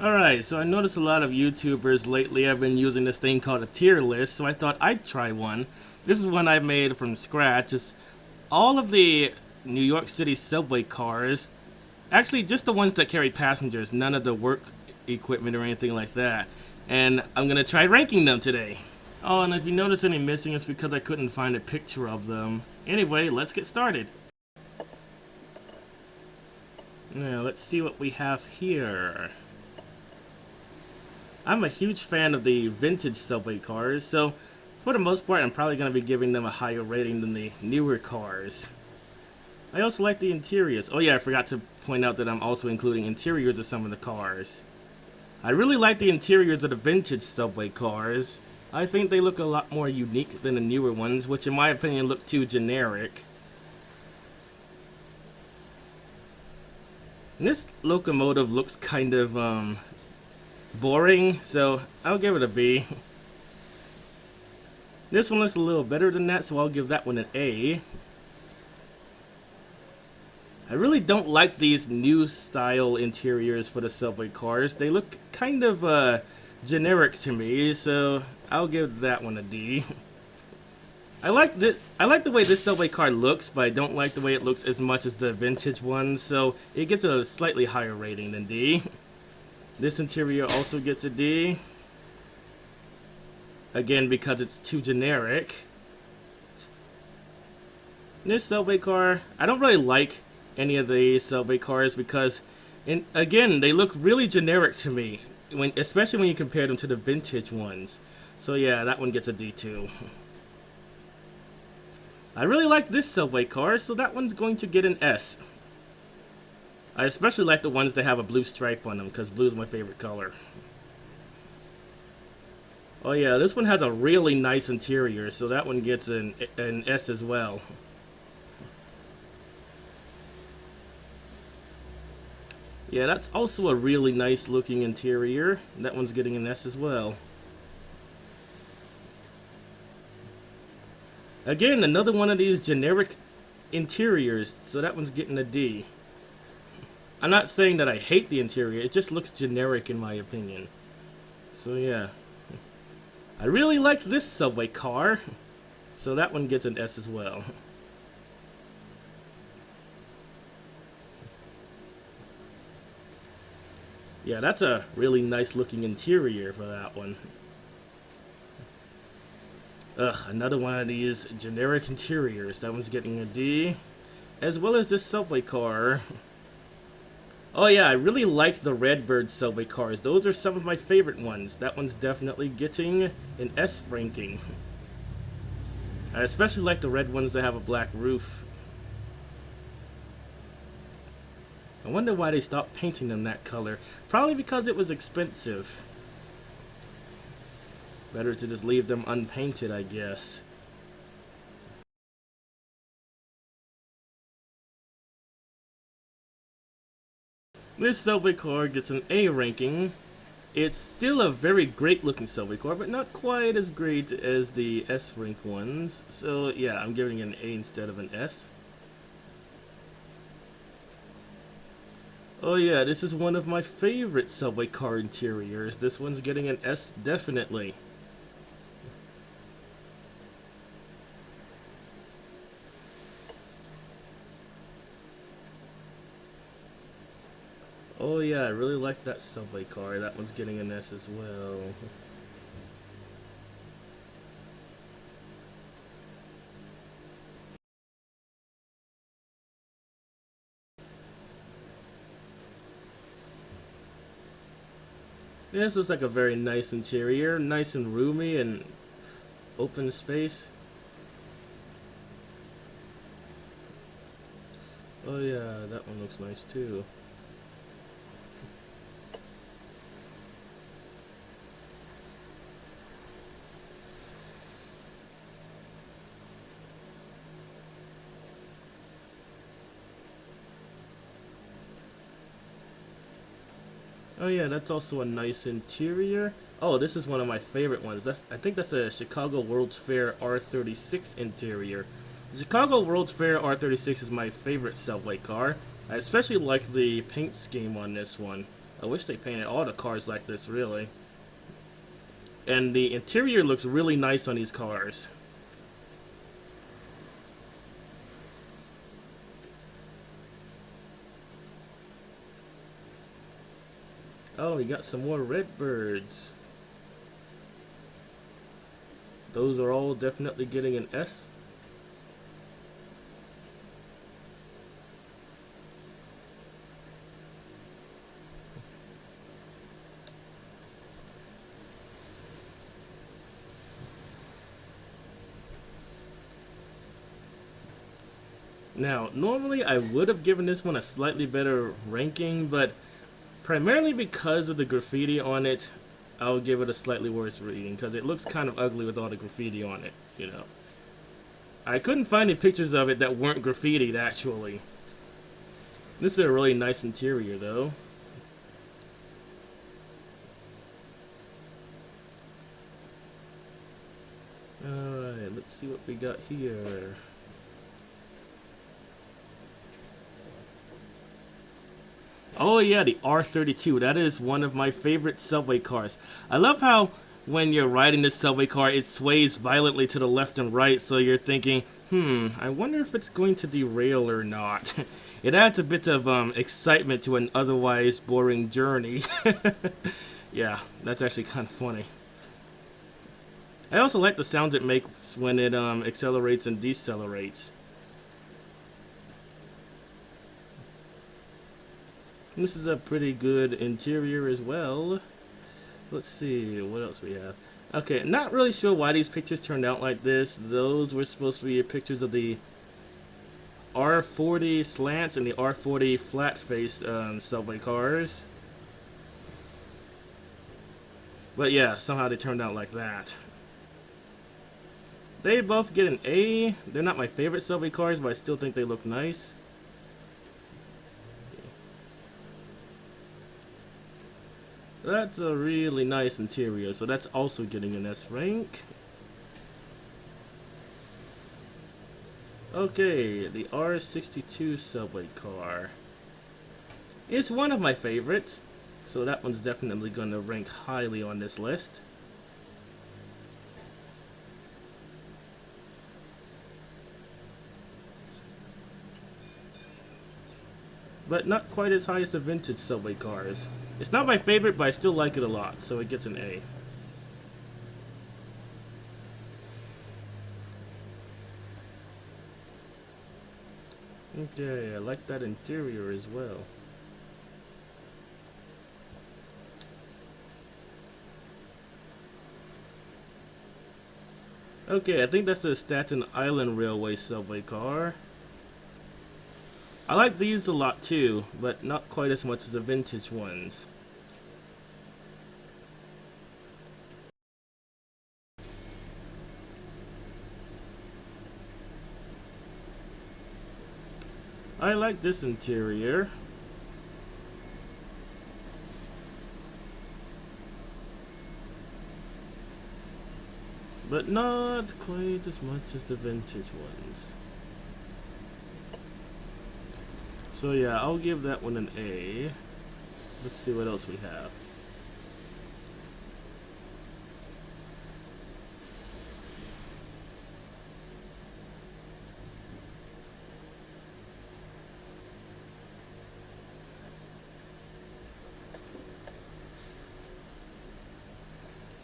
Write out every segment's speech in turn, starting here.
Alright, so I noticed a lot of YouTubers lately have been using this thing called a tier list, so I thought I'd try one. This is one I made from scratch. It's all of the New York City subway cars. Actually, just the ones that carry passengers, none of the work equipment or anything like that. And I'm gonna try ranking them today. Oh, and if you notice any missing, it's because I couldn't find a picture of them. Anyway, let's get started. Now, let's see what we have here. I'm a huge fan of the vintage subway cars, so for the most part I'm probably going to be giving them a higher rating than the newer cars. I also like the interiors. Oh yeah, I forgot to point out that I'm also including interiors of some of the cars. I really like the interiors of the vintage subway cars. I think they look a lot more unique than the newer ones, which in my opinion look too generic. And this locomotive looks kind of boring, so I'll give it a B. This one looks a little better than that, so I'll give that one an A. I really don't like these new style interiors for the subway cars. They look kind of generic to me, so I'll give that one a D. I like the way this subway car looks, but I don't like the way it looks as much as the vintage ones, so it gets a slightly higher rating than D. This interior also gets a D. Again, because it's too generic. This subway car, I don't really like any of the subway cars because, again, they look really generic to me, especially when you compare them to the vintage ones. So yeah, that one gets a D too. I really like this subway car, so that one's going to get an S. I especially like the ones that have a blue stripe on them, because blue is my favorite color. Oh yeah, this one has a really nice interior, so that one gets an S as well. Yeah, that's also a really nice looking interior. That one's getting an S as well. Again, another one of these generic interiors, so that one's getting a D. I'm not saying that I hate the interior, it just looks generic in my opinion. So yeah. I really like this subway car, so that one gets an S as well. Yeah, that's a really nice looking interior for that one. Ugh, another one of these generic interiors. That one's getting a D. As well as this subway car. Oh yeah, I really like the Redbird subway cars. Those are some of my favorite ones. That one's definitely getting an S ranking. I especially like the red ones that have a black roof. I wonder why they stopped painting them that color. Probably because it was expensive. Better to just leave them unpainted, I guess. This subway car gets an A ranking. It's still a very great looking subway car, but not quite as great as the S rank ones. So yeah, I'm giving it an A instead of an S. Oh yeah, this is one of my favorite subway car interiors. This one's getting an S definitely. Oh yeah, I really like that subway car. That one's getting an S as well. This looks like a very nice interior, nice and roomy and open space. Oh yeah, that one looks nice too. Oh yeah, that's also a nice interior. Oh, this is one of my favorite ones. I think that's a Chicago World's Fair R36 interior. The Chicago World's Fair R36 is my favorite subway car. I especially like the paint scheme on this one. I wish they painted all the cars like this, really. And the interior looks really nice on these cars. Oh, we got some more Redbirds. Those are all definitely getting an S. Now, normally I would have given this one a slightly better ranking, but primarily because of the graffiti on it, I'll give it a slightly worse rating because it looks kind of ugly with all the graffiti on it, you know. I couldn't find any pictures of it that weren't graffitied, actually. This is a really nice interior, though. Alright, let's see what we got here. Oh yeah, the R32. That is one of my favorite subway cars. I love how when you're riding this subway car, it sways violently to the left and right, so you're thinking, I wonder if it's going to derail or not. It adds a bit of excitement to an otherwise boring journey. Yeah, that's actually kind of funny. I also like the sounds it makes when it accelerates and decelerates. This is a pretty good interior as well. Let's see, what else we have? Okay, not really sure why these pictures turned out like this. Those were supposed to be pictures of the R40 slants and the R40 flat-faced subway cars. But yeah, somehow they turned out like that. They both get an A. They're not my favorite subway cars, but I still think they look nice. That's a really nice interior, so that's also getting an S rank. Okay, the R62 subway car. It's one of my favorites, so that one's definitely going to rank highly on this list. But not quite as high as the vintage subway cars. It's not my favorite, but I still like it a lot, so it gets an A. Okay, I like that interior as well. Okay, I think that's the Staten Island Railway subway car. I like these a lot too, but not quite as much as the vintage ones. I like this interior. But not quite as much as the vintage ones. So yeah, I'll give that one an A. Let's see what else we have.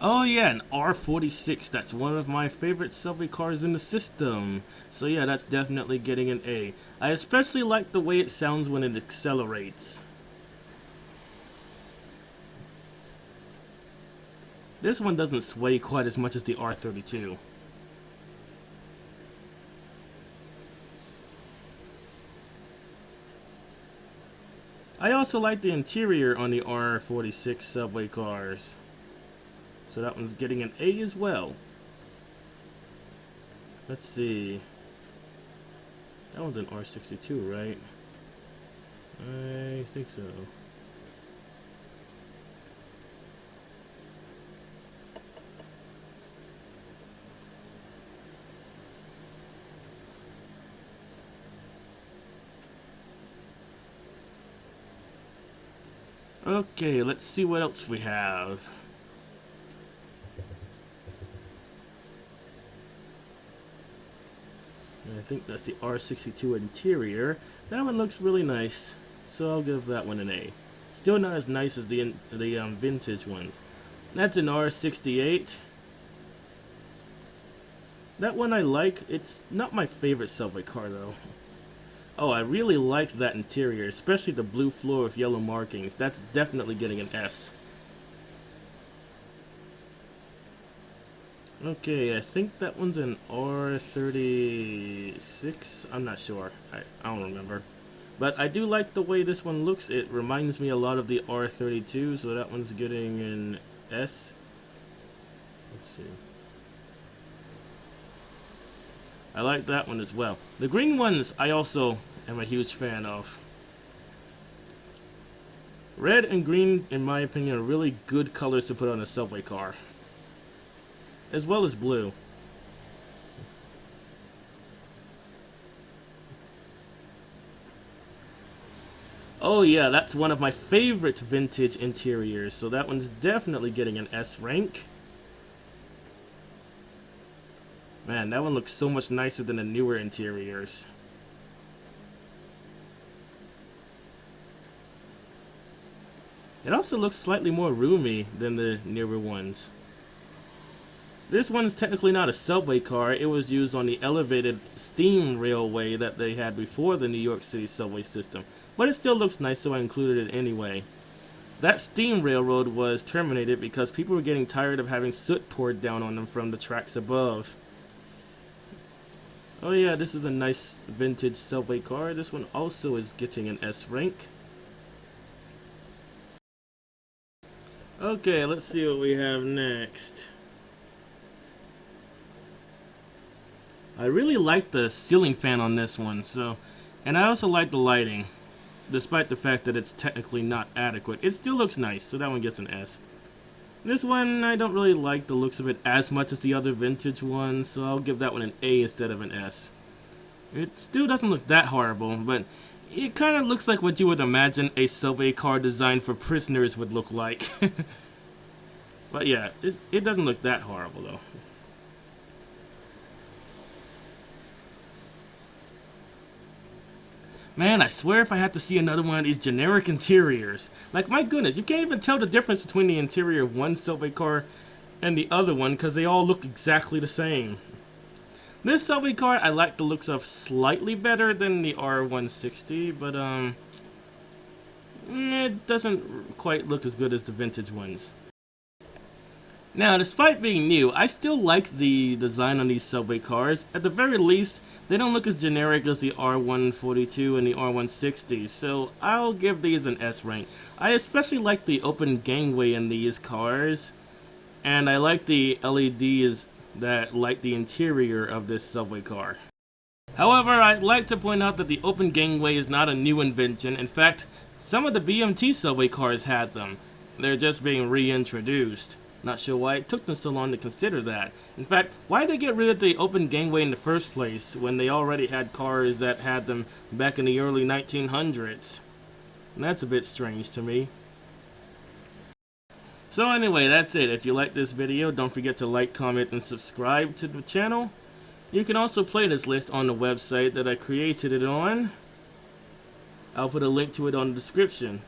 Oh yeah, an R46. That's one of my favorite subway cars in the system. So yeah, that's definitely getting an A. I especially like the way it sounds when it accelerates. This one doesn't sway quite as much as the R32. I also like the interior on the R46 subway cars. So that one's getting an A as well. Let's see. That one's an R62, right? I think so. Okay, let's see what else we have. I think that's the R62 interior. That one looks really nice, so I'll give that one an A. Still not as nice as the vintage ones. That's an R68. That one I like. It's not my favorite subway car though. Oh, I really like that interior, especially the blue floor with yellow markings. That's definitely getting an S. Okay, I think that one's an R36. I'm not sure. I don't remember. But I do like the way this one looks. It reminds me a lot of the R32, so that one's getting an S. Let's see. I like that one as well. The green ones I also am a huge fan of. Red and green, in my opinion, are really good colors to put on a subway car. As well as blue. Oh yeah, that's one of my favorite vintage interiors, so that one's definitely getting an S rank. Man, that one looks so much nicer than the newer interiors. It also looks slightly more roomy than the newer ones. This one's technically not a subway car. It was used on the elevated steam railway that they had before the New York City subway system. But it still looks nice, so I included it anyway. That steam railroad was terminated because people were getting tired of having soot poured down on them from the tracks above. Oh yeah, this is a nice vintage subway car. This one also is getting an S rank. Okay, let's see what we have next. I really like the ceiling fan on this one, and I also like the lighting. Despite the fact that it's technically not adequate, it still looks nice, so that one gets an S. This one, I don't really like the looks of it as much as the other vintage ones, so I'll give that one an A instead of an S. It still doesn't look that horrible, but it kind of looks like what you would imagine a subway car designed for prisoners would look like. But yeah, it doesn't look that horrible though. Man, I swear if I had to see another one of these generic interiors. Like, my goodness, you can't even tell the difference between the interior of one subway car and the other one because they all look exactly the same. This subway car, I like the looks of slightly better than the R160, but it doesn't quite look as good as the vintage ones. Now, despite being new, I still like the design on these subway cars. At the very least, they don't look as generic as the R142 and the R160, so I'll give these an S rank. I especially like the open gangway in these cars, and I like the LEDs that light the interior of this subway car. However, I'd like to point out that the open gangway is not a new invention. In fact, some of the BMT subway cars had them. They're just being reintroduced. Not sure why it took them so long to consider that. In fact, why did they get rid of the open gangway in the first place when they already had cars that had them back in the early 1900s? And that's a bit strange to me. So anyway, that's it. If you like this video, don't forget to like, comment, and subscribe to the channel. You can also play this list on the website that I created it on. I'll put a link to it on the description.